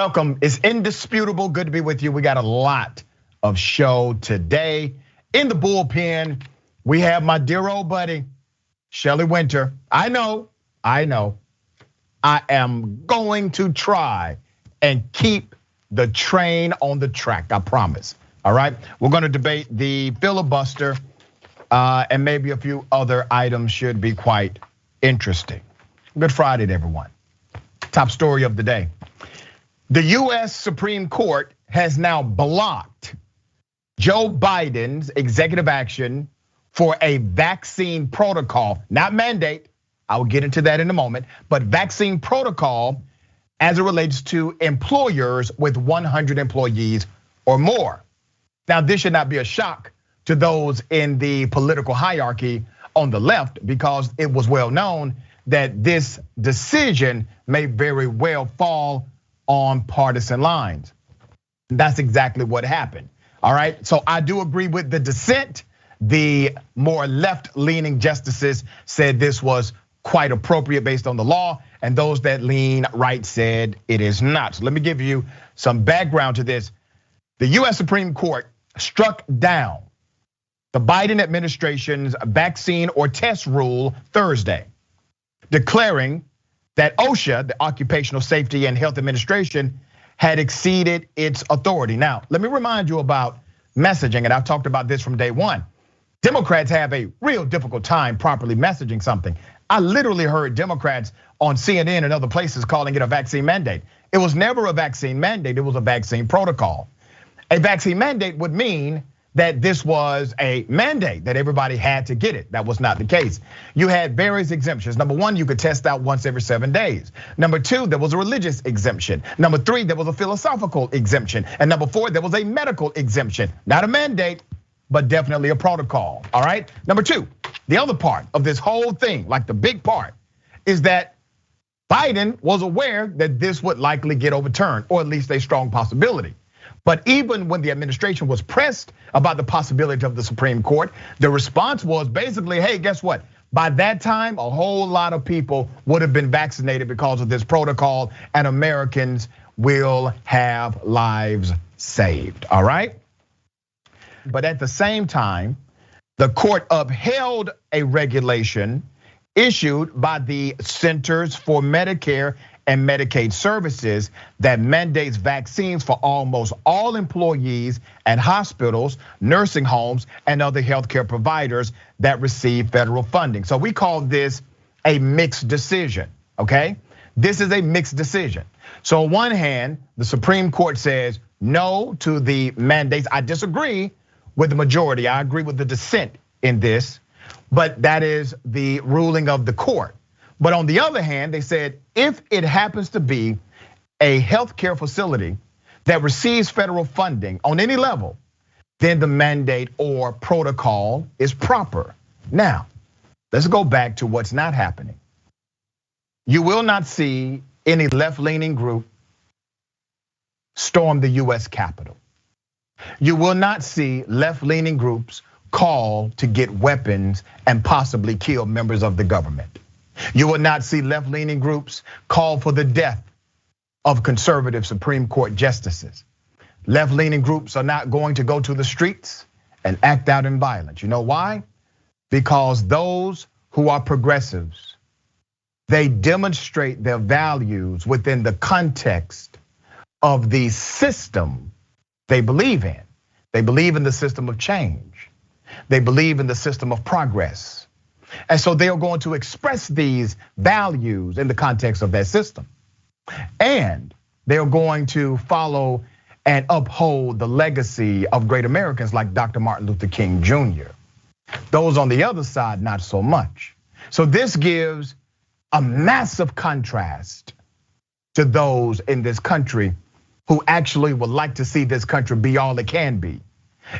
Welcome. It's indisputable. Good to be with you. We got a lot of show today. In the bullpen, we have my dear old buddy, Shelley Winter. I know. I am going to try and keep the train on the track, I promise. All right, we're gonna debate the filibuster and maybe a few other items should be quite interesting. Good Friday to everyone. Top story of the day. The US Supreme Court has now blocked Joe Biden's executive action for a vaccine protocol, not mandate. I will get into that in a moment, but vaccine protocol as it relates to employers with 100 employees or more. Now, this should not be a shock to those in the political hierarchy on the left because it was well known that this decision may very well fall on partisan lines. That's exactly what happened. All right, so I do agree with the dissent. The more left-leaning justices said this was quite appropriate based on the law, and those that lean right said it is not. So let me give you some background to this. The US Supreme Court struck down the Biden administration's vaccine or test rule Thursday, declaring that OSHA, the Occupational Safety and Health Administration, had exceeded its authority. Now, let me remind you about messaging, and I've talked about this from day one. Democrats have a real difficult time properly messaging something. I literally heard Democrats on CNN and other places calling it a vaccine mandate. It was never a vaccine mandate, it was a vaccine protocol. A vaccine mandate would mean that this was a mandate that everybody had to get it. That was not the case. You had various exemptions. Number one, you could test out once every 7 days. Number two, there was a religious exemption. Number three, there was a philosophical exemption. And number four, there was a medical exemption. Not a mandate, but definitely a protocol, all right? Number two, the other part of this whole thing, like the big part, is that Biden was aware that this would likely get overturned, or at least a strong possibility. But even when the administration was pressed about the possibility of the Supreme Court, the response was basically, hey, guess what? By that time, a whole lot of people would have been vaccinated because of this protocol, and Americans will have lives saved, all right? But at the same time, the court upheld a regulation issued by the Centers for Medicare and Medicaid Services that mandates vaccines for almost all employees at hospitals, nursing homes, and other healthcare providers that receive federal funding. So we call this a mixed decision, okay? This is a mixed decision. So on one hand, the Supreme Court says no to the mandates. I disagree with the majority. I agree with the dissent in this, but that is the ruling of the court. But on the other hand, they said if it happens to be a healthcare facility that receives federal funding on any level, then the mandate or protocol is proper. Now, let's go back to what's not happening. You will not see any left-leaning group storm the US Capitol. You will not see left-leaning groups call to get weapons and possibly kill members of the government. You will not see left-leaning groups call for the death of conservative Supreme Court justices. Left-leaning groups are not going to go to the streets and act out in violence. You know why? Because those who are progressives, they demonstrate their values within the context of the system they believe in. They believe in the system of change. They believe in the system of progress. And so they are going to express these values in the context of that system. And they are going to follow and uphold the legacy of great Americans like Dr. Martin Luther King Jr. Those on the other side, not so much. So this gives a massive contrast to those in this country who actually would like to see this country be all it can be.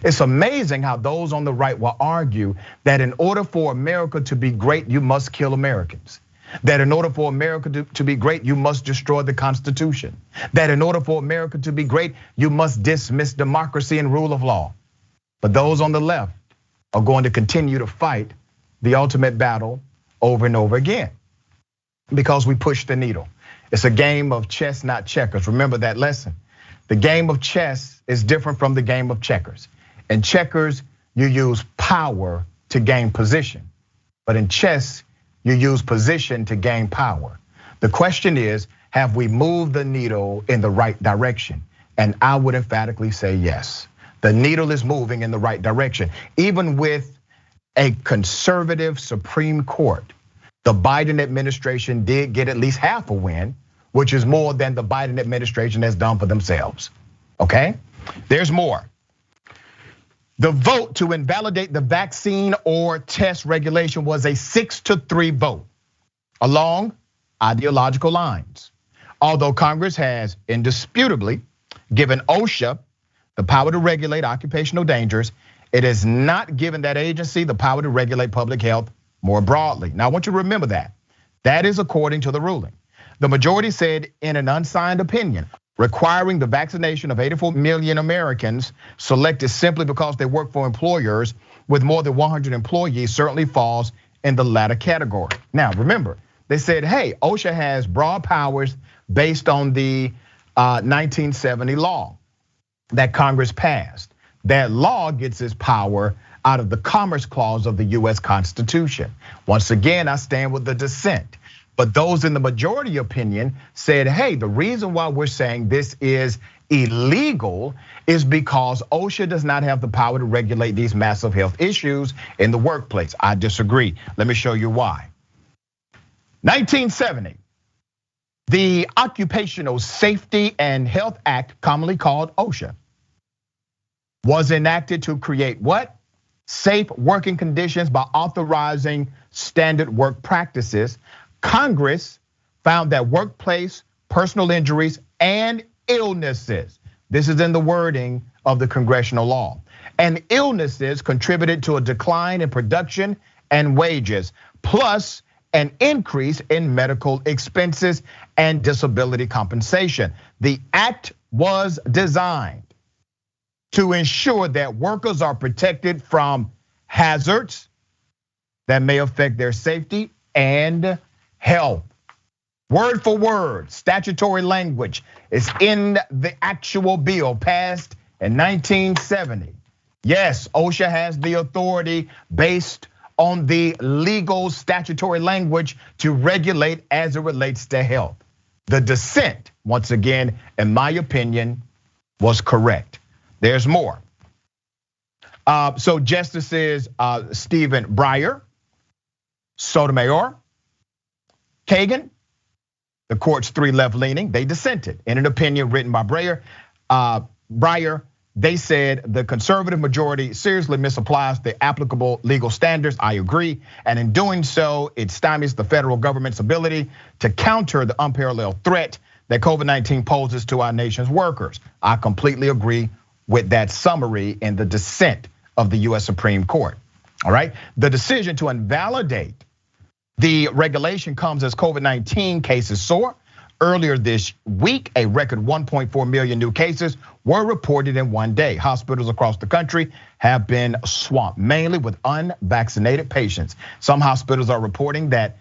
It's amazing how those on the right will argue that in order for America to be great, you must kill Americans. That in order for America to be great, you must destroy the Constitution. That in order for America to be great, you must dismiss democracy and rule of law. But those on the left are going to continue to fight the ultimate battle over and over again. because we push the needle. It's a game of chess, not checkers. Remember that lesson. The game of chess is different from the game of checkers. In checkers, you use power to gain position. But in chess, you use position to gain power. The question is, have we moved the needle in the right direction? And I would emphatically say yes. The needle is moving in the right direction. Even with a conservative Supreme Court, the Biden administration did get at least half a win, which is more than the Biden administration has done for themselves, okay? There's more. The vote to invalidate the vaccine or test regulation was a 6-3 vote along ideological lines. Although Congress has indisputably given OSHA the power to regulate occupational dangers, it has not given that agency the power to regulate public health more broadly. Now, I want you to remember that. That is according to the ruling. The majority said in an unsigned opinion, requiring the vaccination of 84 million Americans selected simply because they work for employers with more than 100 employees certainly falls in the latter category. Now, remember, they said, hey, OSHA has broad powers based on the 1970 law that Congress passed. That law gets its power out of the Commerce Clause of the US Constitution. Once again, I stand with the dissent. But those in the majority opinion said, hey, the reason why we're saying this is illegal is because OSHA does not have the power to regulate these massive health issues in the workplace. I disagree. Let me show you why. 1970, the Occupational Safety and Health Act, commonly called OSHA, was enacted to create what? Safe working conditions by authorizing standard work practices. Congress found that workplace personal injuries and illnesses, this is in the wording of the congressional law, and illnesses contributed to a decline in production and wages, plus an increase in medical expenses and disability compensation. The act was designed to ensure that workers are protected from hazards that may affect their safety and health. Word for word, statutory language is in the actual bill passed in 1970. Yes, OSHA has the authority based on the legal statutory language to regulate as it relates to health. The dissent, once again, in my opinion, was correct. There's more. So Justices Stephen Breyer, Sotomayor, Kagan, the court's three left-leaning, they dissented in an opinion written by Breyer. They said the conservative majority seriously misapplies the applicable legal standards. I agree, and in doing so, it stymies the federal government's ability to counter the unparalleled threat that COVID-19 poses to our nation's workers. I completely agree with that summary in the dissent of the US Supreme Court. All right, the decision to invalidate the regulation comes as COVID-19 cases soar. Earlier this week, a record 1.4 million new cases were reported in one day. Hospitals across the country have been swamped, mainly with unvaccinated patients. Some hospitals are reporting that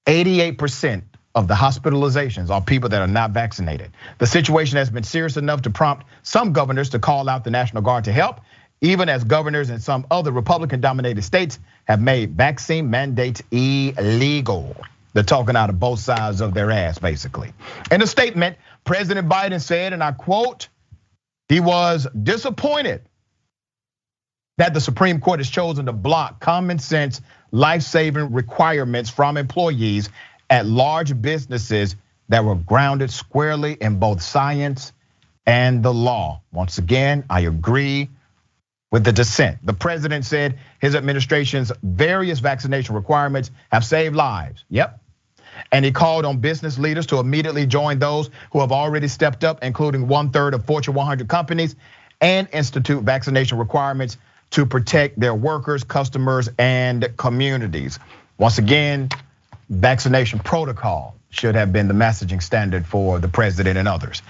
88% of the hospitalizations are people that are not vaccinated. The situation has been serious enough to prompt some governors to call out the National Guard to help, even as governors in some other Republican-dominated states have made vaccine mandates illegal. They're talking out of both sides of their ass, basically. In a statement, President Biden said, and I quote, he was disappointed that the Supreme Court has chosen to block common sense, life-saving requirements from employees at large businesses that were grounded squarely in both science and the law. Once again, I agree with the dissent. The president said his administration's various vaccination requirements have saved lives. Yep. And he called on business leaders to immediately join those who have already stepped up, including 1/3 of Fortune 100 companies, and institute vaccination requirements to protect their workers, customers, and communities. Once again, vaccination protocol should have been the messaging standard for the president and others.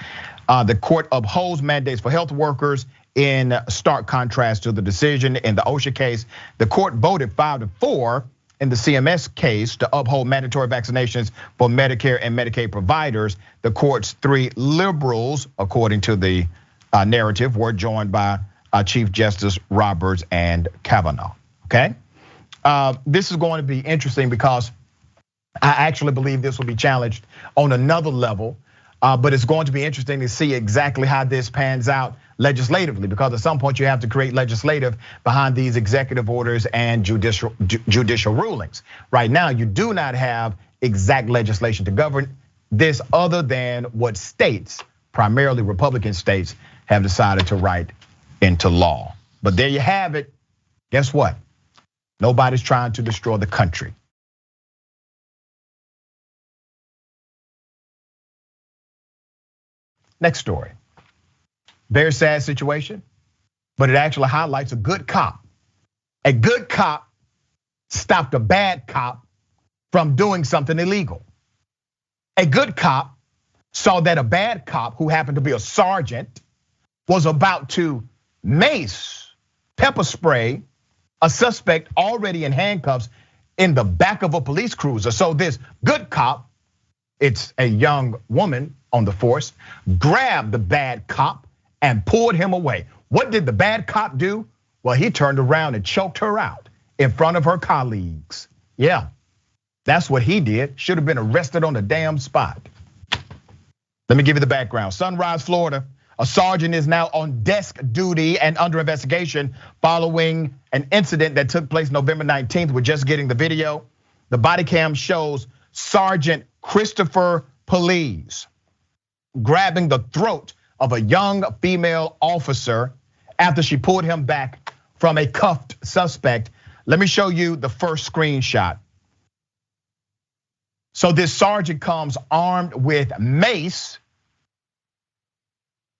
The court upholds mandates for health workers in stark contrast to the decision in the OSHA case. The court voted 5-4 in the CMS case to uphold mandatory vaccinations for Medicare and Medicaid providers. The court's 3 liberals, according to the narrative, were joined by Chief Justice Roberts and Kavanaugh, okay? This is going to be interesting because I actually believe this will be challenged on another level, but it's going to be interesting to see exactly how this pans out legislatively, because at some point you have to create legislative behind these executive orders and judicial rulings. Right now, you do not have exact legislation to govern this other than what states, primarily Republican states, have decided to write into law. But there you have it. Guess what? Nobody's trying to destroy the country. Next story. Very sad situation, but it actually highlights a good cop. A good cop stopped a bad cop from doing something illegal. A good cop saw that a bad cop, who happened to be a sergeant, was about to mace, pepper spray a suspect already in handcuffs in the back of a police cruiser. So this good cop, it's a young woman on the force, grabbed the bad cop and pulled him away. What did the bad cop do? Well, he turned around and choked her out in front of her colleagues. Yeah, that's what he did. Should have been arrested on the damn spot. Let me give you the background. Sunrise, Florida. A sergeant is now on desk duty and under investigation following an incident that took place November 19th. We're just getting the video. The body cam shows Sergeant Christopher Police grabbing the throat of a young female officer after she pulled him back from a cuffed suspect. Let me show you the first screenshot. So this sergeant comes armed with mace.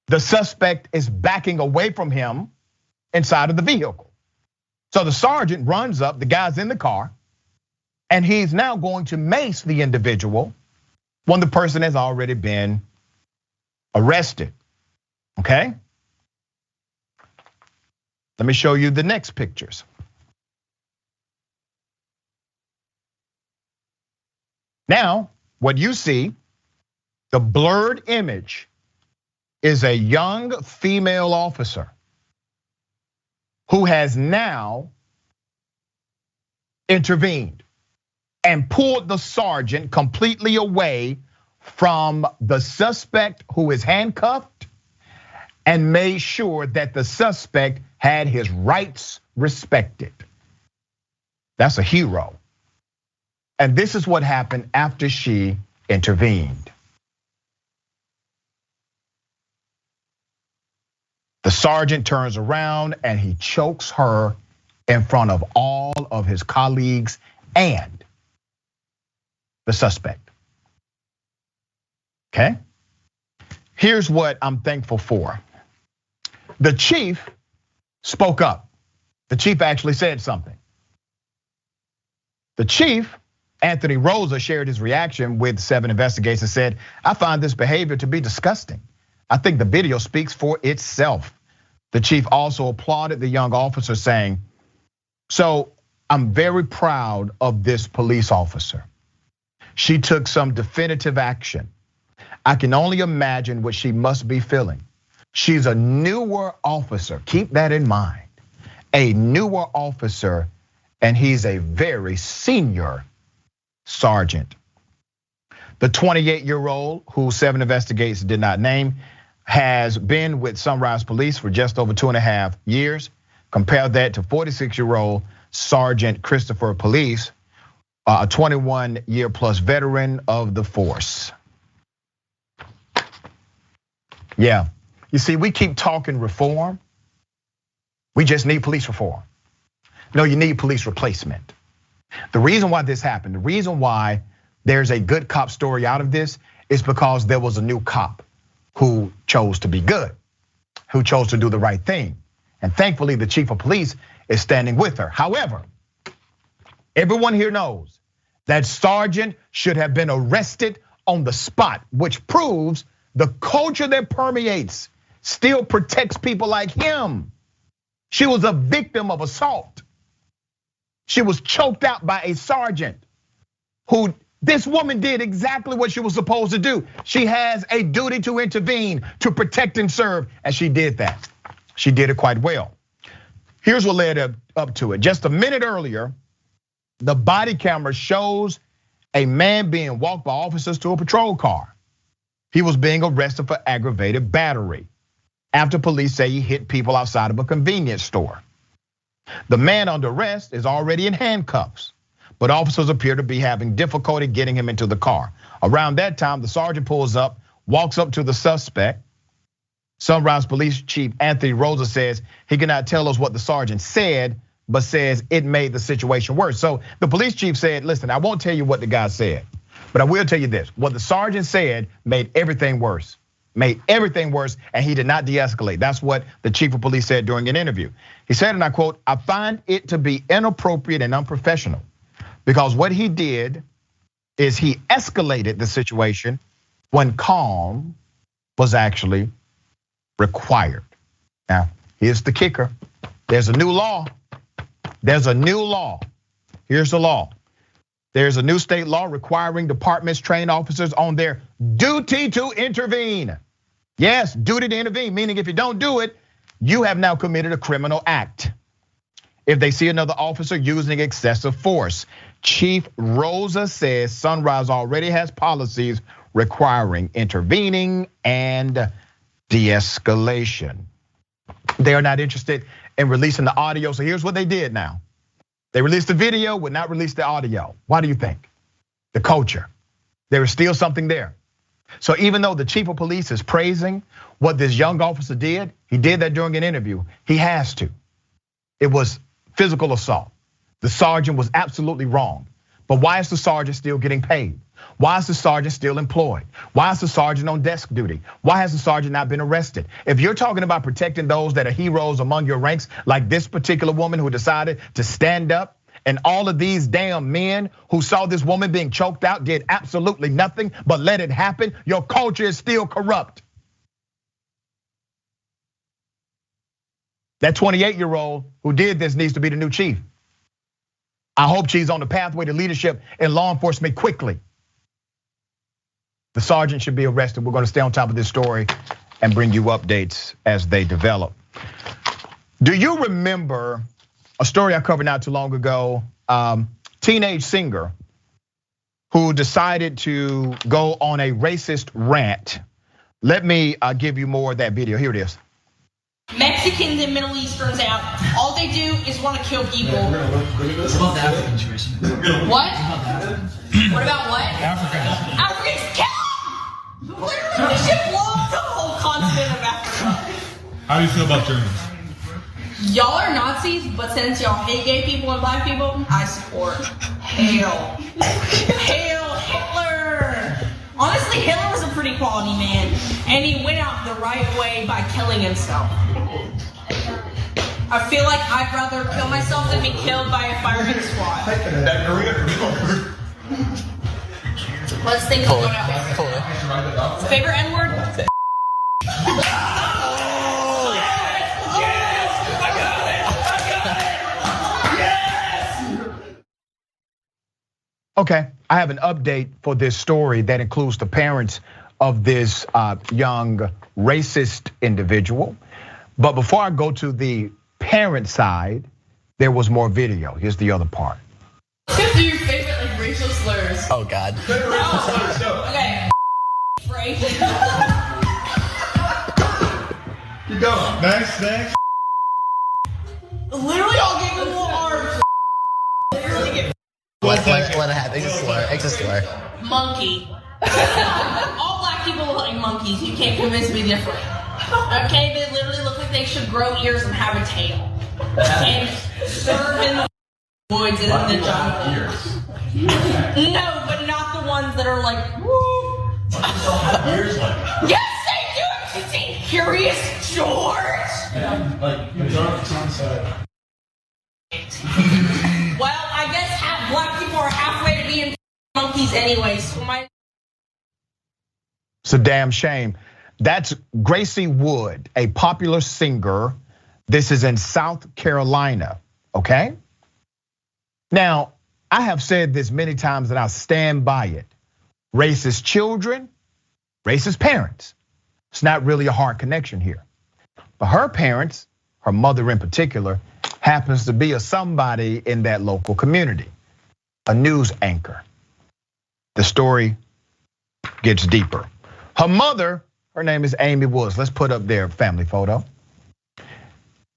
The suspect is backing away from him inside of the vehicle. So the sergeant runs up, the guy's in the car, and he's now going to mace the individual when the person has already been arrested, okay? Let me show you the next pictures. Now, what you see, the blurred image is a young female officer who has now intervened and pulled the sergeant completely away from the suspect who is handcuffed and made sure that the suspect had his rights respected. That's a hero. And this is what happened after she intervened. The sergeant turns around and he chokes her in front of all of his colleagues and the suspect. Okay? Here's what I'm thankful for. The chief spoke up. The chief actually said something. The chief, Anthony Rosa, shared his reaction with 7 investigators and said, "I find this behavior to be disgusting. I think the video speaks for itself." The chief also applauded the young officer, saying, "So I'm very proud of this police officer. She took some definitive action. I can only imagine what she must be feeling. She's a newer officer, keep that in mind. A newer officer, and he's a very senior sergeant." The 28-year-old, who 7 investigators did not name, has been with Sunrise Police for just over 2.5 years. Compare that to 46-year-old Sergeant Christopher Police, a 21-year plus veteran of the force. Yeah, you see, we keep talking reform. We just need police reform. No, you need police replacement. The reason why this happened, the reason why there's a good cop story out of this is because there was a new cop who chose to be good, who chose to do the right thing. And thankfully, the chief of police is standing with her. However, everyone here knows that sergeant should have been arrested on the spot, which proves the culture that permeates still protects people like him. She was a victim of assault. She was choked out by a sergeant who, this woman did exactly what she was supposed to do. She has a duty to intervene, to protect and serve, and she did that. She did it quite well. Here's what led up to it. Just a minute earlier, the body camera shows a man being walked by officers to a patrol car. He was being arrested for aggravated battery after police say he hit people outside of a convenience store. The man under arrest is already in handcuffs, but officers appear to be having difficulty getting him into the car. Around that time, the sergeant pulls up, walks up to the suspect. Sunrise Police Chief Anthony Rosa says he cannot tell us what the sergeant said, but says it made the situation worse. So the police chief said, listen, I won't tell you what the guy said, but I will tell you this. What the sergeant said made everything worse. Made everything worse, and he did not de-escalate. That's what the chief of police said during an interview. He said, and I quote, I find it to be inappropriate and unprofessional because what he did is he escalated the situation when calm was actually required. Now, here's the kicker. There's a new law. There's a new law. Here's the law. There's a new state law requiring departments train officers on their duty to intervene. Yes, duty to intervene, meaning if you don't do it, you have now committed a criminal act. If they see another officer using excessive force, Chief Rosa says Sunrise already has policies requiring intervening and de-escalation. They are not interested in releasing the audio, so here's what they did now. They released the video, would not release the audio. Why do you think? The culture. There is still something there. So even though the chief of police is praising what this young officer did, he did that during an interview, he has to. It was physical assault. The sergeant was absolutely wrong. But why is the sergeant still getting paid? Why is the sergeant still employed? Why is the sergeant on desk duty? Why has the sergeant not been arrested? If you're talking about protecting those that are heroes among your ranks, like this particular woman who decided to stand up, and all of these damn men who saw this woman being choked out did absolutely nothing but let it happen, your culture is still corrupt. That 28-year-old who did this needs to be the new chief. I hope she's on the pathway to leadership in law enforcement quickly. The sergeant should be arrested. We're gonna stay on top of this story and bring you updates as they develop. Do you remember a story I covered not too long ago? Teenage singer who decided to go on a racist rant. Let me give you more of that video. Here it is. Mexicans and Middle Easterns out. All they do is want to kill people. What about the African situation? What? What about what? Africa. Africans kill them! Literally, we should blow up the whole continent of Africa. How do you feel about Germans? Y'all are Nazis, but since y'all hate gay people and black people, I support. Hail. Hail Hitler! Honestly, Hitler was a pretty quality man, and he went out the right way by killing himself. I feel like I'd rather kill myself than be killed by a firing squad. Let's think of going out. Favorite N-word? Okay, I have an update for this story that includes the parents of this young racist individual. But before I go to the parent side, there was more video. Here's the other part. What are your favorite like racial slurs? Oh God. Okay. Break. Keep going. Next. Literally, I'll give them little arms. Literally get What it happen? It's a slur. monkey. All black people look like monkeys. You can't convince me different. Okay, they literally look like they should grow ears and have a tail. And serve in the woods and in the jungle. No, but not the ones that are like, woo. Yes, they do. Have you seen Curious George? Well, I guess black people are halfway to being monkeys anyway, so It's a damn shame. That's Gracie Wood, a popular singer. This is in South Carolina, okay? Now, I have said this many times and I'll stand by it. Racist children, racist parents. It's not really a hard connection here. But her parents, her mother in particular, happens to be a somebody in that local community, a news anchor. The story gets deeper. Her mother, her name is Amy Woods. Let's put up their family photo.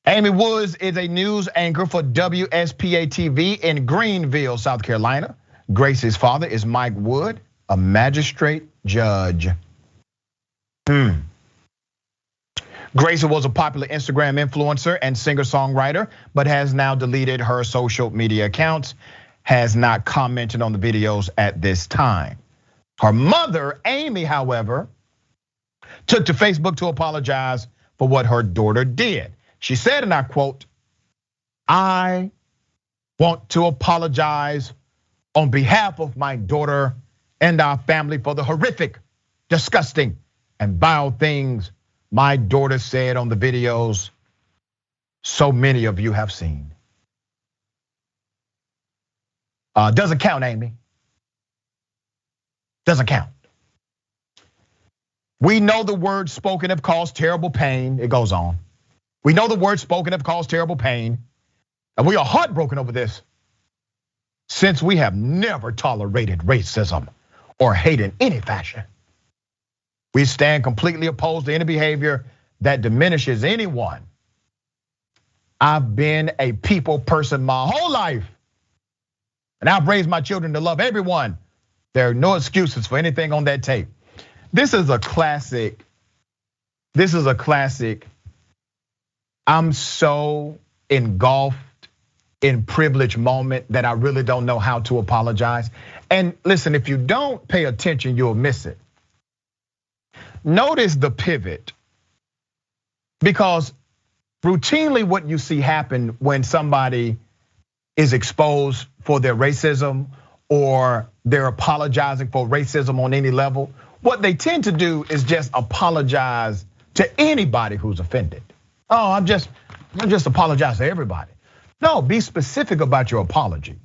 Amy Woods is a news anchor for WSPA TV in Greenville, South Carolina. Gracie's father is Mike Wood, a magistrate judge. Gracie was a popular Instagram influencer and singer-songwriter, but has now deleted her social media accounts, has not commented on the videos at this time. Her mother, Amy, however, took to Facebook to apologize for what her daughter did. She said, and I quote, "I want to apologize on behalf of my daughter and our family for the horrific, disgusting, and vile things my daughter said on the videos so many of you have seen." Doesn't count, Amy. Doesn't count. We know the words spoken have caused terrible pain. It goes on. We know the words spoken have caused terrible pain, and we are heartbroken over this, since we have never tolerated racism or hate in any fashion. We stand completely opposed to any behavior that diminishes anyone. I've been a people person my whole life, and I've raised my children to love everyone. There are no excuses for anything on that tape. This is a classic. This is a classic. I'm so engulfed in privilege moment that I really don't know how to apologize. And listen, if you don't pay attention, you'll miss it. Notice the pivot, because routinely what you see happen when somebody is exposed for their racism or they're apologizing for racism on any level, what they tend to do is just apologize to anybody who's offended. Oh, I'm just apologize to everybody. No, be specific about your apology.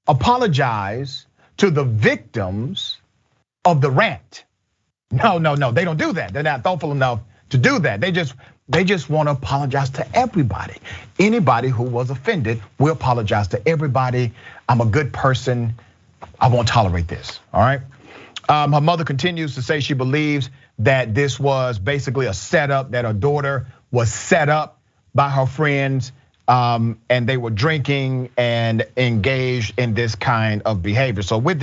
Apologize to the victims of the rant. No, they don't do that. They're not thoughtful enough to do that. They just want to apologize to everybody. Anybody who was offended, we apologize to everybody. I'm a good person. I won't tolerate this, all right? Her mother continues to say she believes that this was basically a setup, that her daughter was set up by her friends, and they were drinking and engaged in this kind of behavior. So with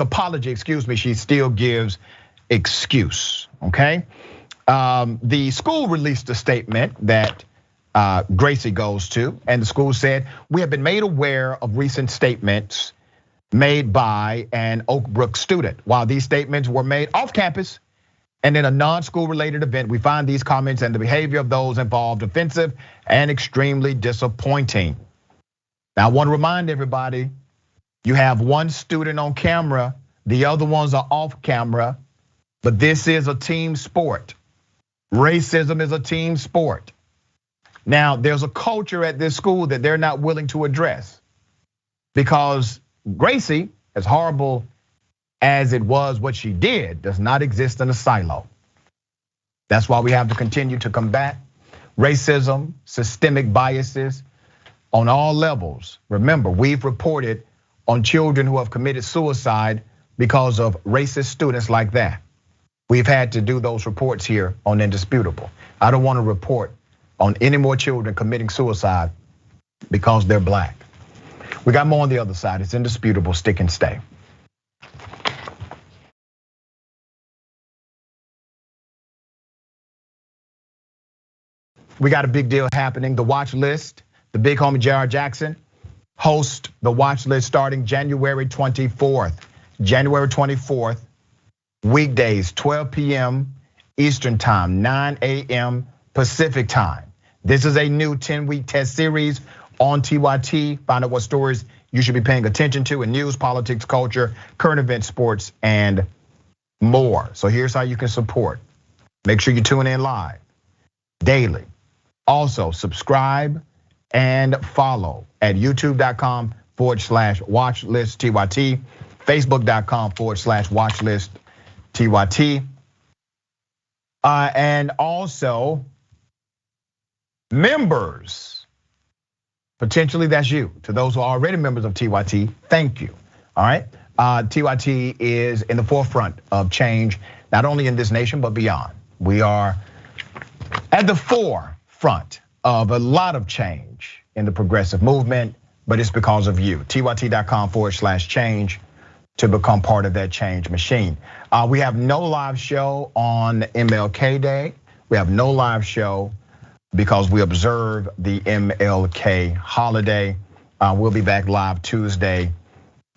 apology, she still gives excuse, okay? The school released a statement that Gracie goes to, and the school said, "We have been made aware of recent statements made by an Oak Brook student. While these statements were made off campus and in a non-school related event, we find these comments and the behavior of those involved offensive and extremely disappointing." Now, I want to remind everybody, you have one student on camera, the other ones are off camera, but this is a team sport. Racism is a team sport. Now, there's a culture at this school that they're not willing to address, because Gracie, as horrible as it was what she did, does not exist in a silo. That's why we have to continue to combat racism, systemic biases on all levels. Remember, we've reported on children who have committed suicide because of racist students like that. We've had to do those reports here on Indisputable. I don't want to report on any more children committing suicide because they're black. We got more on the other side. It's Indisputable. Stick and stay. We got a big deal happening. The Watch List, the big homie J.R. Jackson host the Watch List starting January 24th. January 24th, weekdays, 12 p.m. Eastern time, 9 a.m. Pacific time. This is a new 10-week test series on TYT. Find out what stories you should be paying attention to in news, politics, culture, current events, sports, and more. So here's how you can support. Make sure you tune in live daily. Also, subscribe and follow at youtube.com/watchlist TYT, facebook.com/watchlist TYT. And also members, potentially that's you. To those who are already members of TYT, thank you, all right? TYT is in the forefront of change, not only in this nation, but beyond. We are at the forefront of a lot of change in the progressive movement, but it's because of you. TYT.com/change to become part of that change machine. We have no live show on MLK Day. We have no live show because we observe the MLK holiday. We'll be back live Tuesday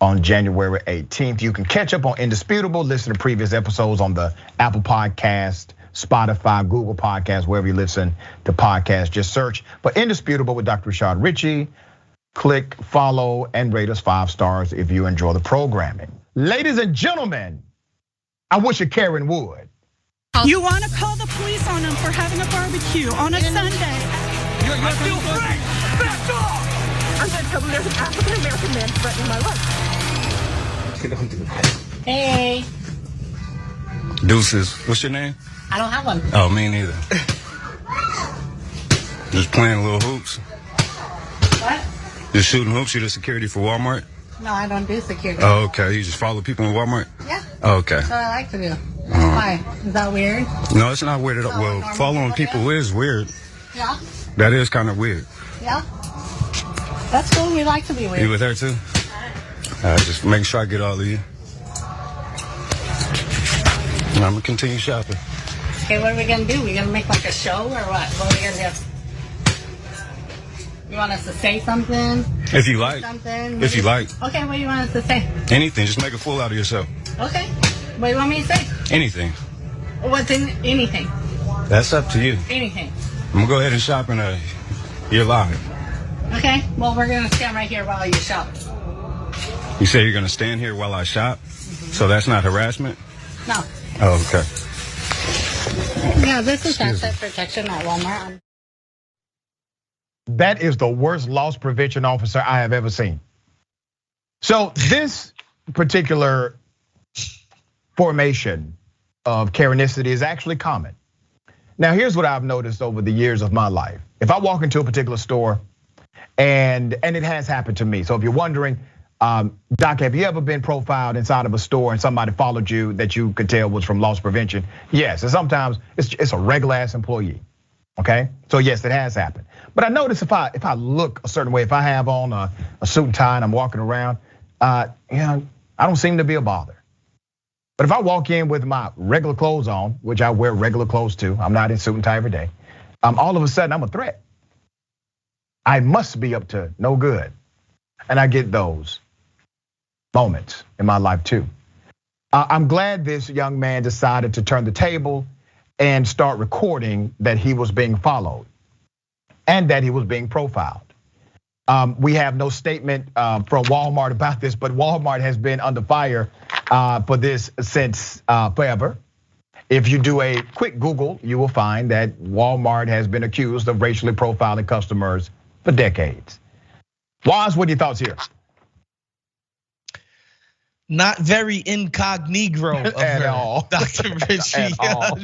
on January 18th. You can catch up on Indisputable, listen to previous episodes on the Apple Podcast, Spotify, Google Podcast, wherever you listen to podcasts. Just search for Indisputable with Dr. Rashad Ritchie. Click, follow, and rate us 5 stars if you enjoy the programming. Ladies and gentlemen, I wish a Karen would. You want to call the police on them for having a barbecue on a Sunday. I feel free! Back off! I'm going to tell them there's an African-American man threatening my life. Hey. Deuces. What's your name? I don't have one. Oh, me neither. Just playing little hoops. What? Just shooting hoops. You the security for Walmart? No, I don't do security. Oh, okay. You just follow people in Walmart? Yeah. Oh, okay. That's what I like to do. Why? Is that weird? No, it's not weird at all. Is that what Well, normal following people people is weird. Yeah. That is kind of weird. Yeah. That's cool. We like to be weird. You with her too? Just make sure I get all of you. And I'm gonna continue shopping. Okay, what are we gonna do? We gonna make like a show or what? What are we gonna do? You want us to say something? If you like. Something? If you like. Okay, what do you want us to say? Anything. Just make a fool out of yourself. Okay. What do you want me to say? Anything. What's in anything? That's up to you. Anything. I'm gonna go ahead and shop and you're live. Okay, well, we're gonna stand right here while you shop. You say you're gonna stand here while I shop? So that's not harassment? No. Oh, okay. Yeah, this is asset protection at Walmart. That is the worst loss prevention officer I have ever seen. So this particular formation of Karenicity is actually common. Now, here's what I've noticed over the years of my life. If I walk into a particular store, and it has happened to me. So if you're wondering, Doc, have you ever been profiled inside of a store and somebody followed you that you could tell was from loss prevention? Yes, and sometimes it's a regular ass employee. Okay, so yes, it has happened. But I notice if I look a certain way, if I have on a suit and tie and I'm walking around, I don't seem to be a bother. But if I walk in with my regular clothes on, which I wear regular clothes too, I'm not in suit and tie every day. All of a sudden I'm a threat. I must be up to no good. And I get those moments in my life too. I'm glad this young man decided to turn the table and start recording that he was being followed and that he was being profiled. We have no statement from Walmart about this, but Walmart has been under fire for this since forever. If you do a quick Google, you will find that Walmart has been accused of racially profiling customers for decades. Woz, what are your thoughts here? Not very incognito of At her, all. Dr. Richie. At all.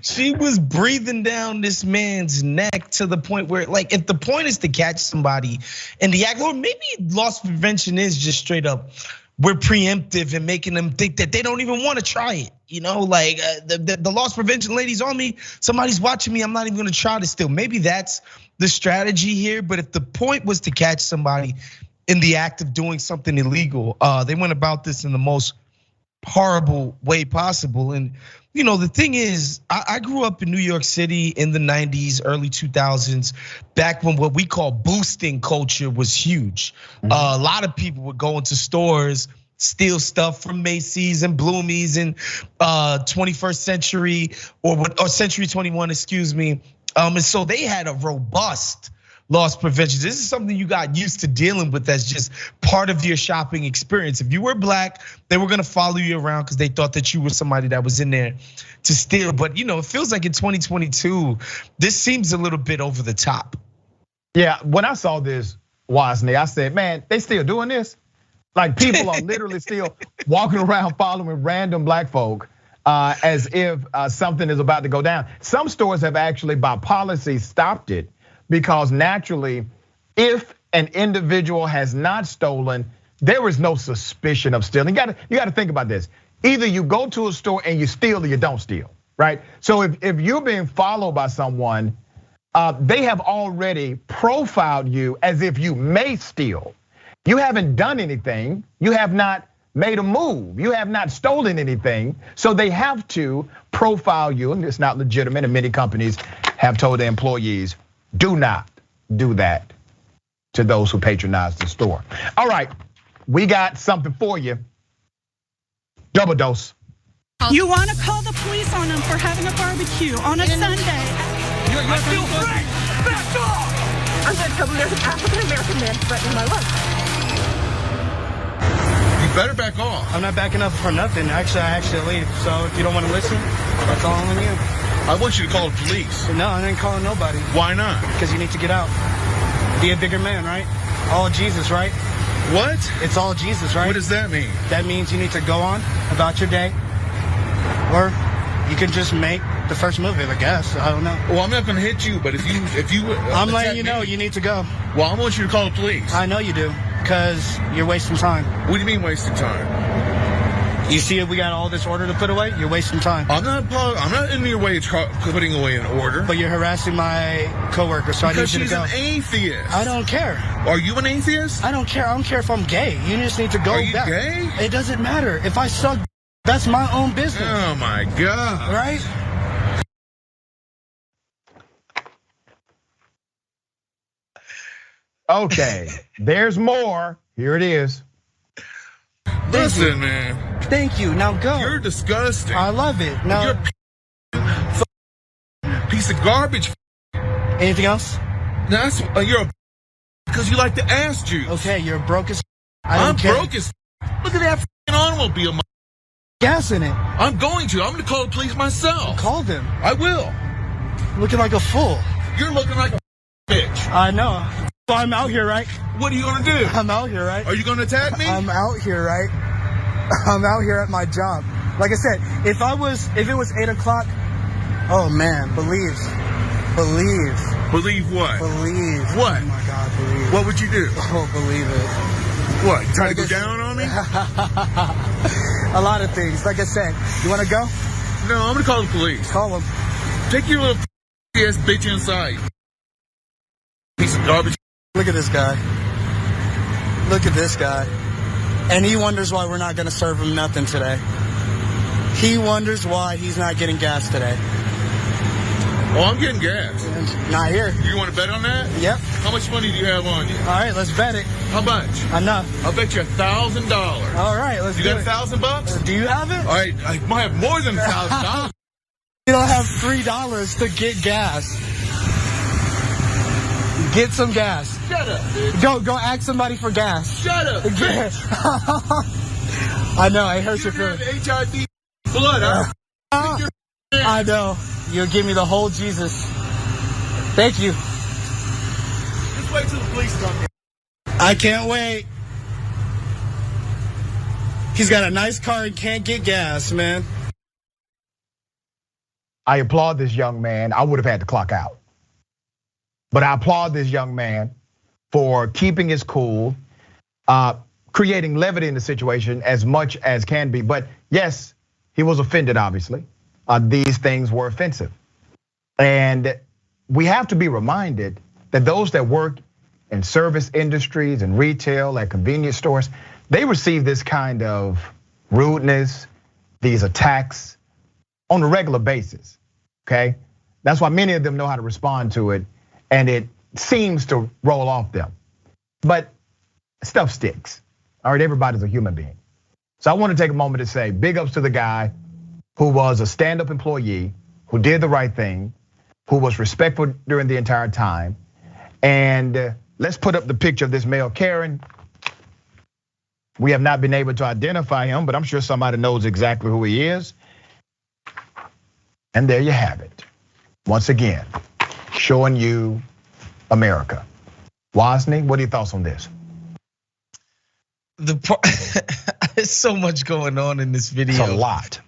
She was breathing down this man's neck to the point where, like, if the point is to catch somebody in the act, or maybe loss prevention is just straight up, we're preemptive and making them think that they don't even want to try it. You know, like the loss prevention lady's on me. Somebody's watching me. I'm not even gonna try to steal. Maybe that's the strategy here. But if the point was to catch somebody in the act of doing something illegal, they went about this in the most horrible way possible. And the thing is, I grew up in New York City in the 90s, early 2000s, back when what we call boosting culture was huge. A lot of people would go into stores, steal stuff from Macy's and Bloomies and 21st Century or Century 21, excuse me. And so they had a robust loss prevention. This is something you got used to dealing with as just part of your shopping experience. If you were black, they were gonna follow you around because they thought that you were somebody that was in there to steal. But it feels like in 2022, this seems a little bit over the top. Yeah, when I saw this, Wosny, I said, man, they still doing this? Like people are literally still walking around following random black folk as if something is about to go down. Some stores have actually by policy stopped it because naturally, if an individual has not stolen, there is no suspicion of stealing. You gotta think about this. Either you go to a store and you steal or you don't steal, right? So if you're being followed by someone, they have already profiled you as if you may steal. You haven't done anything. You have not made a move. You have not stolen anything. So they have to profile you, and it's not legitimate. And many companies have told their employees, do not do that to those who patronize the store. All right, we got something for you. Double dose. You want to call the police on them for having a barbecue on a Sunday. I feel free! Back off! I'm gonna tell them there's an African-American man threatening my life. You better back off. I'm not backing up for nothing. Actually, I leave. So if you don't want to listen, that's all on you. I want you to call the police. No, I ain't calling nobody. Why not? Because you need to get out. Be a bigger man, right? All Jesus, right? What? It's all Jesus, right? What does that mean? That means you need to go on about your day. Or you can just make the first move, I guess. I don't know. Well, I'm not gonna hit you, but if you I'm letting you know you need to go. Well, I want you to call the police. I know you do, because you're wasting time. What do you mean wasting time? You see, if we got all this order to put away, you're wasting time. I'm not in your way of putting away an order. But you're harassing my coworker, so because I need you to go. Because she's an atheist. I don't care. Are you an atheist? I don't care. I don't care if I'm gay. You just need to go back. Are you gay? It doesn't matter. If I suck, that's my own business. Oh my God. Right? Okay, there's more. Here it is. Listen, man. Thank you. Now go. You're disgusting. I love it. Now, you're a piece of garbage. Anything else? That's you're because you like the ass juice. Okay, you're broke as. I'm broke as. Look at that automobile. Gas in it. I'm going to call the police myself. Call them. I will. Looking like a fool. You're looking like a bitch. I know. So I'm out here, right? What are you gonna do? I'm out here, right? Are you gonna attack me? I'm out here, right? I'm out here at my job. Like I said, if it was 8 o'clock, oh man, believe. Believe what? Believe. What? Oh my God, believe. What would you do? Oh, believe it. What? Try to go down on me? A lot of things. Like I said, you want to go? No, I'm gonna call the police. Call them. Take your little ass bitch inside. Piece of garbage. Look at this guy. Look at this guy. And he wonders why we're not going to serve him nothing today. He wonders why he's not getting gas today. Oh, I'm getting gas. Not here. You want to bet on that? Yep. How much money do you have on you? All right, let's bet it. How much? Enough. I'll bet you $1,000. All right, let's do it. You got $1,000? Do you have it? All right, I might have more than $1,000. You don't have $3 to get gas. Get some gas. Shut up, bitch. Go ask somebody for gas. Shut up, bitch. I know, it hurts your have feelings. HIV blood. I know. You'll give me the whole Jesus. Thank you. Just wait till the police come here. I can't wait. He's got a nice car and can't get gas, man. I applaud this young man. I would have had to clock out. But I applaud this young man for keeping his cool, creating levity in the situation as much as can be. But yes, he was offended, obviously. These things were offensive. And we have to be reminded that those that work in service industries and retail and convenience stores, they receive this kind of rudeness, these attacks on a regular basis, okay? That's why many of them know how to respond to it, and it seems to roll off them. But stuff sticks, all right? Everybody's a human being. So I want to take a moment to say big ups to the guy who was a stand-up employee, who did the right thing, who was respectful during the entire time. And let's put up the picture of this male Karen. We have not been able to identify him, but I'm sure somebody knows exactly who he is. And there you have it. Once again, showing you America. Wosny, what are your thoughts on this? There's so much going on in this video. It's a lot.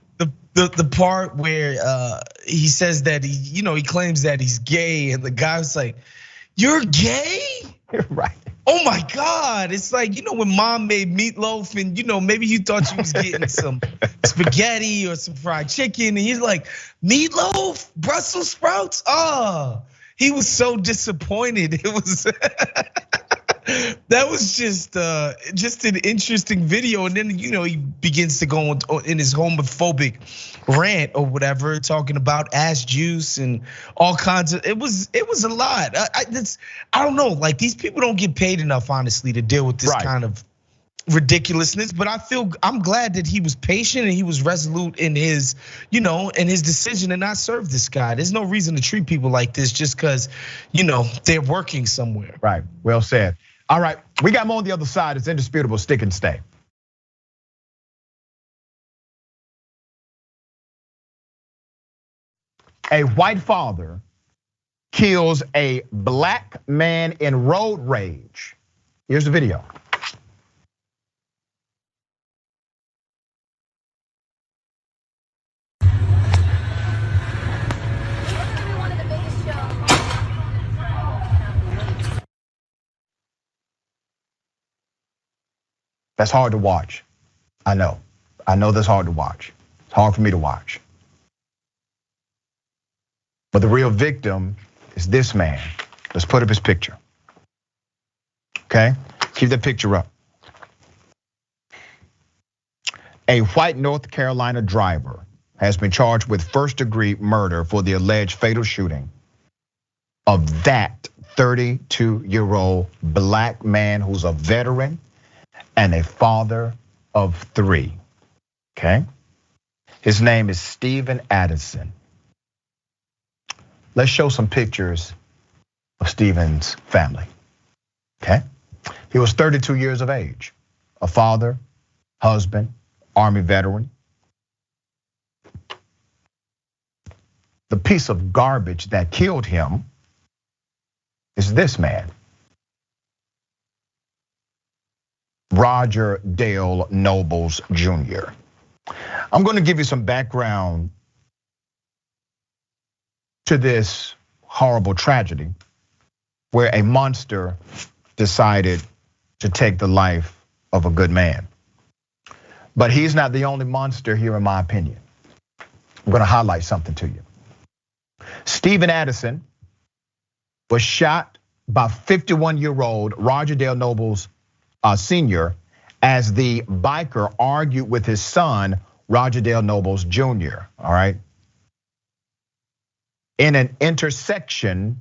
The part where he says that he claims that he's gay, and the guy was like, "You're gay?" Right. Oh my God. It's like, when mom made meatloaf and maybe you thought she was getting some spaghetti or some fried chicken. And he's like, meatloaf, Brussels sprouts. Oh, he was so disappointed. It was, that was just an interesting video. And then, he begins to go in his homophobic rant or whatever, talking about ass juice and all kinds of, it was a lot. I don't know, like these people don't get paid enough, honestly, to deal with this kind of ridiculousness. But I'm glad that he was patient and he was resolute in his, in his decision to not serve this guy. There's no reason to treat people like this just because, they're working somewhere. Right, well said. All right, we got more on the other side. It's indisputable, stick and stay. A white father kills a black man in road rage. Here's the video. That's hard to watch. I know that's hard to watch. It's hard for me to watch. But the real victim is this man. Let's put up his picture. Okay, keep that picture up. A white North Carolina driver has been charged with first-degree murder for the alleged fatal shooting of that 32-year-old black man who's a veteran and a father of 3, okay? His name is Stephen Addison. Let's show some pictures of Stephen's family, okay? He was 32 years of age, a father, husband, Army veteran. The piece of garbage that killed him is this man, Roger Dale Nobles Jr. I'm going to give you some background to this horrible tragedy where a monster decided to take the life of a good man. But he's not the only monster here, in my opinion. I'm going to highlight something to you. Stephen Addison was shot by 51-year-old Roger Dale Nobles Sr. as the biker argued with his son, Roger Dale Nobles Jr., all right? In an intersection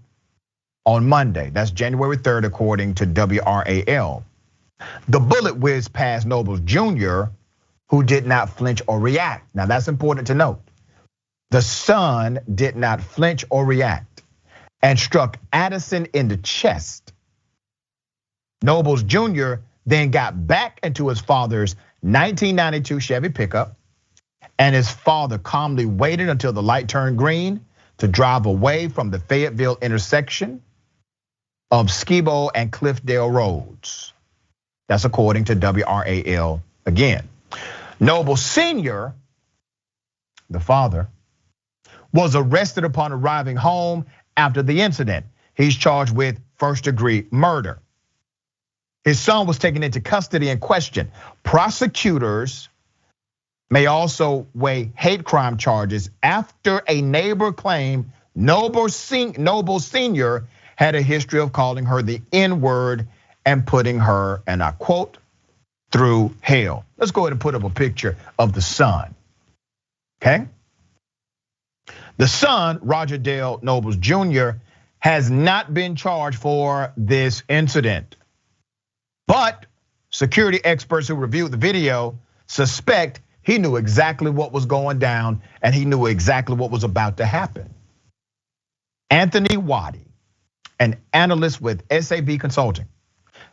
on Monday, that's January 3rd, according to WRAL. The bullet whizzed past Nobles Jr., who did not flinch or react. Now that's important to note. The son did not flinch or react and struck Addison in the chest. Nobles Jr. then got back into his father's 1992 Chevy pickup, and his father calmly waited until the light turned green to drive away from the Fayetteville intersection of Skibo and Cliffdale roads. That's according to WRAL again. Noble Sr., the father, was arrested upon arriving home after the incident. He's charged with first-degree murder. His son was taken into custody and questioned. Prosecutors may also weigh hate crime charges after a neighbor claimed Noble Sr. had a history of calling her the N-word and putting her, and I quote, through hell. Let's go ahead and put up a picture of the son, okay? The son, Roger Dale Nobles Jr., has not been charged for this incident. But security experts who reviewed the video suspect he knew exactly what was going down and he knew exactly what was about to happen. Anthony Waddy, an analyst with SAB Consulting,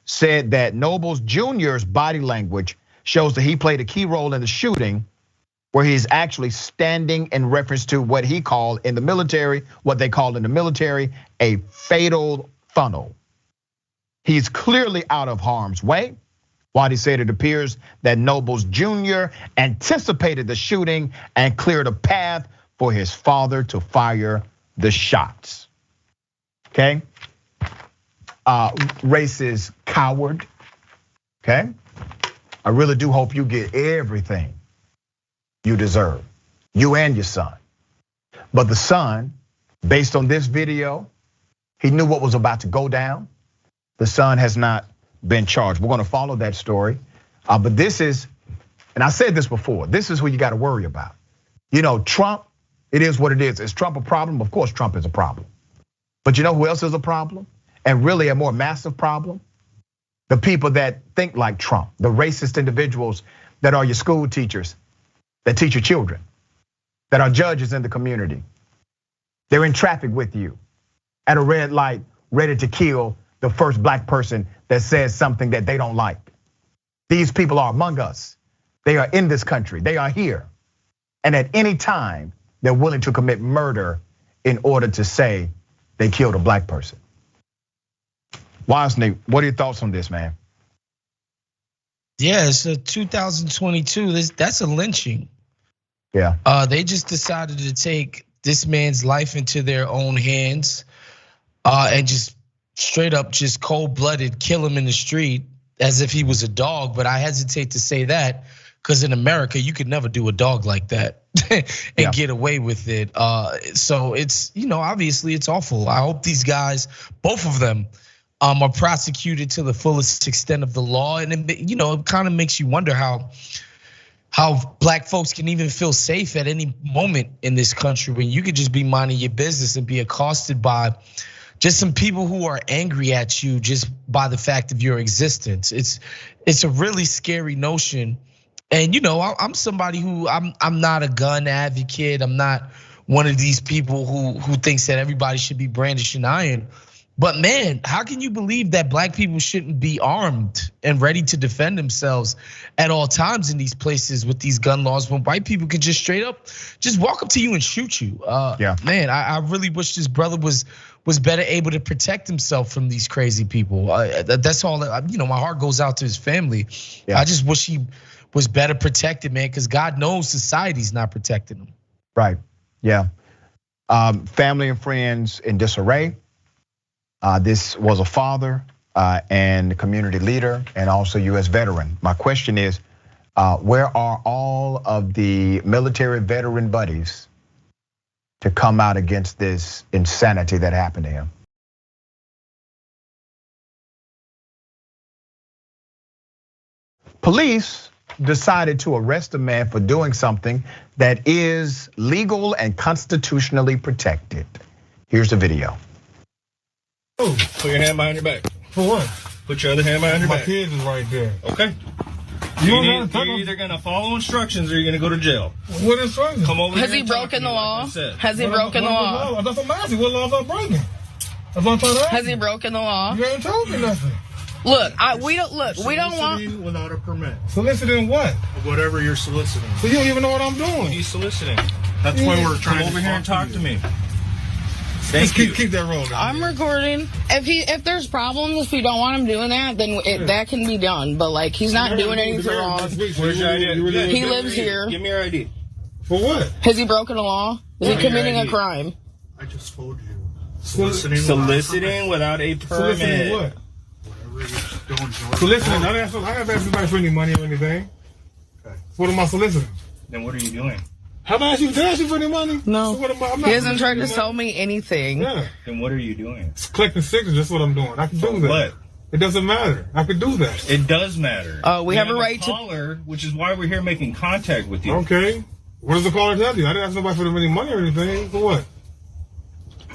said that Nobles Jr.'s body language shows that he played a key role in the shooting, where he's actually standing in reference to what they call in the military, a fatal funnel. He's clearly out of harm's way. Wosny said it appears that Nobles Jr. anticipated the shooting and cleared a path for his father to fire the shots. Okay? Racist coward. Okay? I really do hope you get everything you deserve, you and your son. But the son, based on this video, he knew what was about to go down. The son has not been charged. We're gonna follow that story. But this is, and I said this before, this is who you gotta worry about. You know, Trump, it is what it is. Is Trump a problem? Of course, Trump is a problem. But you know who else is a problem? And really a more massive problem? The people that think like Trump, the racist individuals that are your school teachers, that teach your children, that are judges in the community. They're in traffic with you at a red light, ready to kill the first black person that says something that they don't like. These people are among us. They are in this country, they are here. And at any time, they're willing to commit murder in order to say they killed a black person. Wosny, what are your thoughts on this, man? Yeah, it's a 2022, that's a lynching. Yeah. They just decided to take this man's life into their own hands and just straight up just cold-blooded kill him in the street as if he was a dog. But I hesitate to say that because in America, you could never do a dog like that and get away with it. So it's, obviously it's awful. I hope these guys, both of them, are prosecuted to the fullest extent of the law. And it kind of makes you wonder how black folks can even feel safe at any moment in this country when you could just be minding your business and be accosted by just some people who are angry at you just by the fact of your existence. It's a really scary notion. And I'm somebody who I'm not a gun advocate. I'm not one of these people who thinks that everybody should be brandishing iron. But man, how can you believe that black people shouldn't be armed and ready to defend themselves at all times in these places with these gun laws when white people can just straight up just walk up to you and shoot you? Man, I really wish this brother was better able to protect himself from these crazy people. That's all. My heart goes out to his family. Yeah. I just wish he was better protected, man, because God knows society's not protecting him. Right. Yeah. Family and friends in disarray. This was a father and community leader and also US veteran. My question is, where are all of the military veteran buddies to come out against this insanity that happened to him? Police decided to arrest a man for doing something that is legal and constitutionally protected. Here's the video. Put your hand behind your back. For what? Put your other hand behind your back. My kids is right there. Okay. You're either gonna follow instructions or you're gonna go to jail. What instructions? Come over. Has he broken the law? Has he broken the law? That's what I'm asking. What laws are breaking? That's what I'm trying to ask. Has he broken the law? You ain't told me nothing. Look, we don't want Soliciting without a permit. Soliciting what? Whatever you're soliciting. So you don't even know what I'm doing. What are you soliciting? That's why we're trying to come over here and talk to me. Thank you. Keep that rolling. I'm recording. If there's problems, if you don't want him doing that, then that can be done. But like, he's not doing anything wrong. Where's your ID? He lives here. Give me your ID. For what? Has he broken the law? Is he committing a crime? I just told you. Soliciting without a permit. Soliciting what? Soliciting. I haven't asked anybody for any money or anything. Okay. What am I soliciting? Then what are you doing? Have I asked you for any money? No. So he hasn't tried to sell me anything. Yeah. Then what are you doing? Collecting signatures. That's what I'm doing. I can do that. What? It doesn't matter. I can do that. It does matter. We have a right caller, which is why we're here making contact with you. Okay. What does the caller tell you? I didn't ask nobody for any money or anything. For what?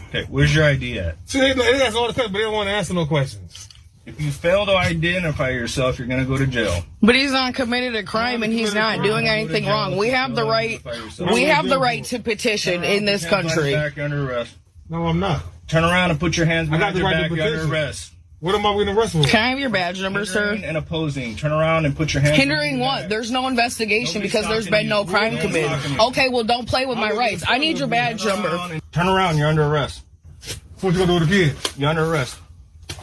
Okay. Where's your ID at? See, they ask all the questions, but they don't want to answer no questions. If you fail to identify yourself, you're going to go to jail. But he's not committed a crime and he's not doing anything wrong. We have the right. We have the right to petition in this country. Back, you're under arrest. No, I'm not. Turn around and put your hands behind your back. You're under arrest. What am I going to arrest for? Can I have your badge number, sir? Hindering and opposing. Turn around and put your hands. Hindering what? There's no investigation because there's been no crime committed. Okay, well, don't play with my rights. I need your badge number. Turn around. You're under arrest. What you gonna do with the kids? You're under arrest.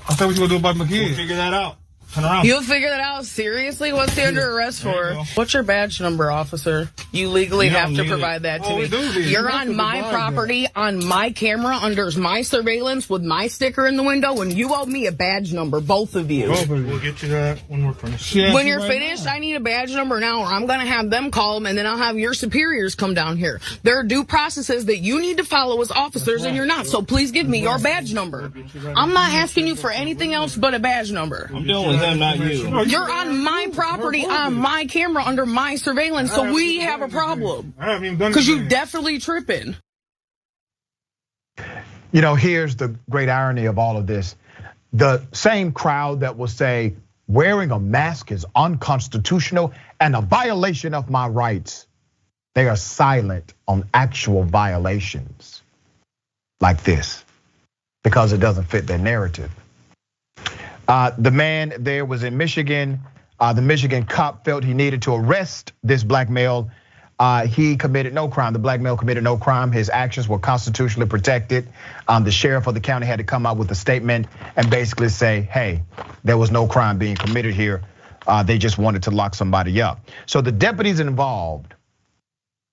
I thought we were gonna do about my kids. We'll figure that out. Turn around. You'll figure that out. Seriously? What's he under arrest for? What's your badge number, officer? You legally have to provide that to me. You're on my property, on my camera, under my surveillance with my sticker in the window, and you owe me a badge number, both of you. We'll get you that when we're finished. When you're finished, I need a badge number now, or I'm going to have them call them, and then I'll have your superiors come down here. There are due processes that you need to follow as officers, and you're not. So please give me your badge number. I'm not asking you for anything else but a badge number. I'm dealing with them, not you. You're on my property, on my camera, under my surveillance, so we have a problem. Because you definitely tripping. You know, here's the great irony of all of this. The same crowd that will say, wearing a mask is unconstitutional and a violation of my rights, they are silent on actual violations like this because it doesn't fit their narrative. The man there was in Michigan. The Michigan cop felt he needed to arrest this black male. He committed no crime. The black male committed no crime. His actions were constitutionally protected. The sheriff of the county had to come out with a statement and basically say, hey, there was no crime being committed here. They just wanted to lock somebody up. So the deputies involved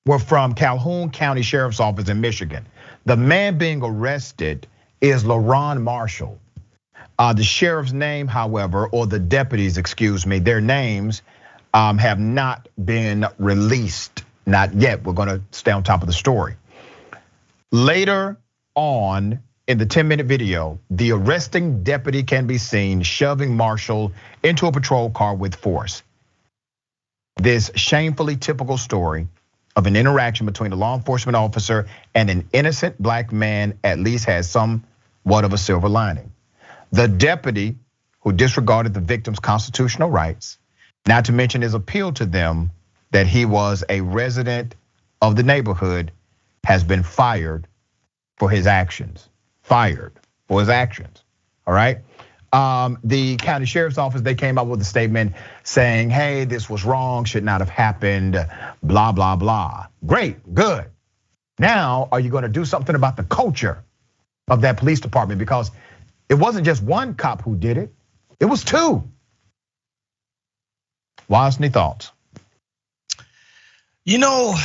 were from Calhoun County Sheriff's Office in Michigan. The man being arrested is LaRon Marshall. The sheriff's name, however, or the deputies, excuse me, their names have not been released, not yet. We're gonna stay on top of the story. Later on in the 10-minute video, the arresting deputy can be seen shoving Marshall into a patrol car with force. This shamefully typical story of an interaction between a law enforcement officer and an innocent black man at least has somewhat of a silver lining. The deputy who disregarded the victim's constitutional rights, not to mention his appeal to them that he was a resident of the neighborhood, has been fired for his actions. Fired for his actions, all right? The county sheriff's office, they came up with a statement saying, hey, this was wrong, should not have happened, blah, blah, blah. Great, good. Now, are you gonna do something about the culture of that police department? Because it wasn't just one cop who did it, it was two. Wosny, thoughts? You know,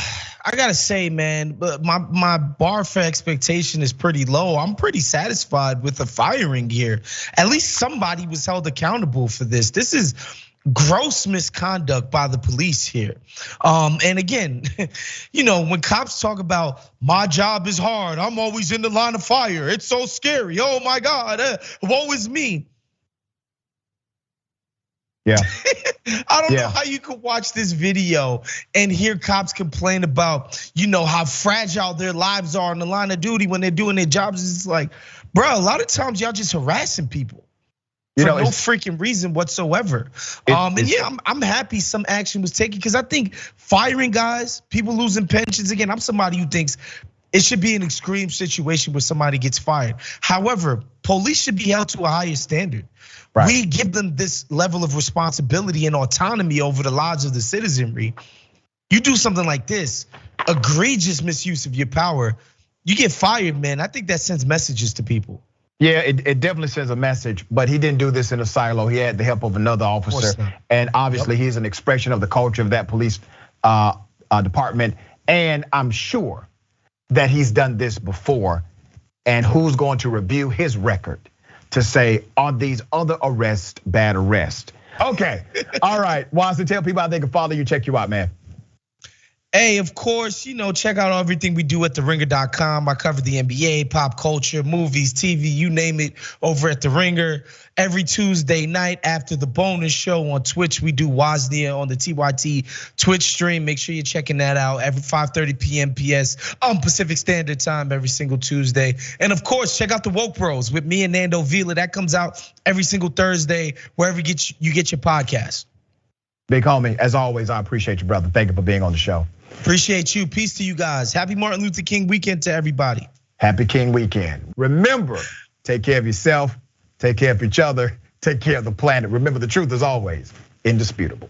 I gotta say, man, but my bar for expectation is pretty low. I'm pretty satisfied with the firing here. At least somebody was held accountable for this. This is gross misconduct by the police here. And again, you know, when cops talk about my job is hard, I'm always in the line of fire, it's so scary, oh my God, woe is me. Yeah. I don't know how you could watch this video and hear cops complain about, you know, how fragile their lives are in the line of duty when they're doing their jobs. It's like, bro, a lot of times y'all just harassing people. For no freaking reason whatsoever. And yeah, I'm happy some action was taken because I think firing guys, people losing pensions, again, I'm somebody who thinks it should be an extreme situation where somebody gets fired. However, police should be held to a higher standard. Right. We give them this level of responsibility and autonomy over the lives of the citizenry. You do something like this, egregious misuse of your power, you get fired, man. I think that sends messages to people. Yeah, it definitely sends a message, but he didn't do this in a silo. He had the help of another officer, and obviously he's an expression of the culture of that police department. And I'm sure that he's done this before, and who's going to review his record to say, are these other arrests bad arrests? Okay, all right, Wosny, tell people how they can follow you, check you out, man. Hey, of course, you know, check out everything we do at theringer.com. I cover the NBA, pop culture, movies, TV, you name it, over at The Ringer. Every Tuesday night after the bonus show on Twitch, we do Wosny on the TYT Twitch stream. Make sure you're checking that out every 5:30 p.m. PS on Pacific Standard Time every single Tuesday. And of course, check out the Woke Bros with me and Nando Vila. That comes out every single Thursday, wherever you get your podcast. Big homie, as always, I appreciate you, brother. Thank you for being on the show. Appreciate you. Peace to you guys. Happy Martin Luther King weekend to everybody. Happy King weekend. Remember, take care of yourself, take care of each other, take care of the planet. Remember, the truth is always indisputable.